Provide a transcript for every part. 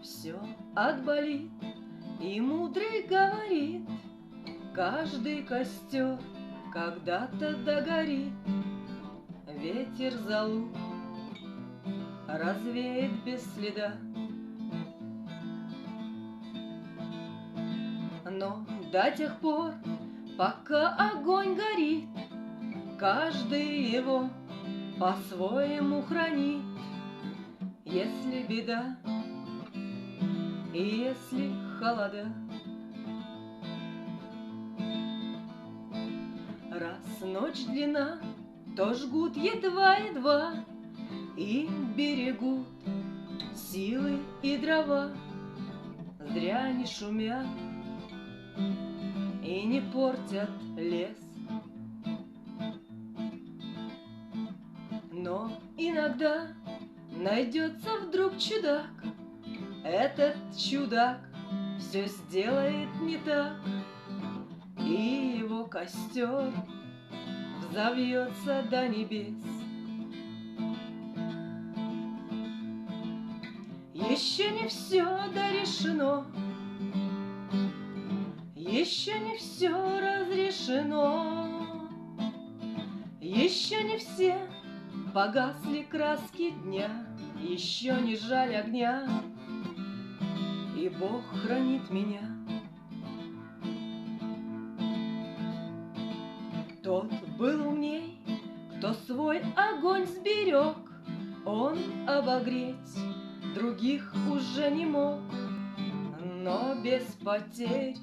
все отболит, и мудрый говорит: каждый костер когда-то догорит. Ветер золу развеет без следа. Но до тех пор, пока огонь горит, каждый его по-своему хранит. Если беда и если холода, раз ночь длина, то жгут едва-едва и берегут силы и дрова. Зря не шумят и не портят лес. Но иногда найдется вдруг чудак. Этот чудак все сделает не так, и его костер взовьется до небес. Еще не все дорешено, еще не все разрешено, еще не все погасли краски дня, еще не жаль огня, и Бог хранит меня. Тот был умней, кто свой огонь сберег, он обогреть других уже не мог, но без потерь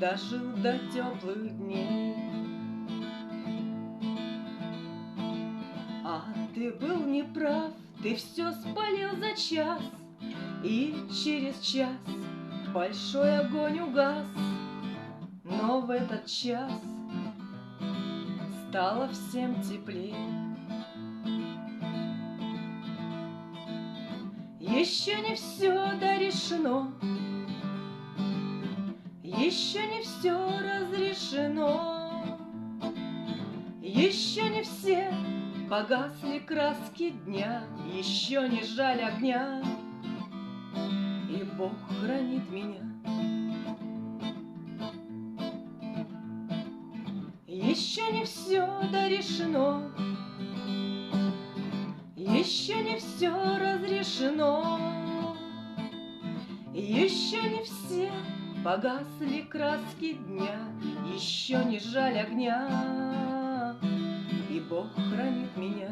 дожил до теплых дней. А ты был неправ, ты все спалил за час, и через час большой огонь угас. Но в этот час стало всем теплее. Еще не все дорешено, еще не все разрешено, еще не все погасли краски дня, еще не жаль огня, и Бог хранит меня. Еще не все дорешено, еще не все разрешено, еще не все погасли краски дня, еще не жаль огня, и Бог хранит меня.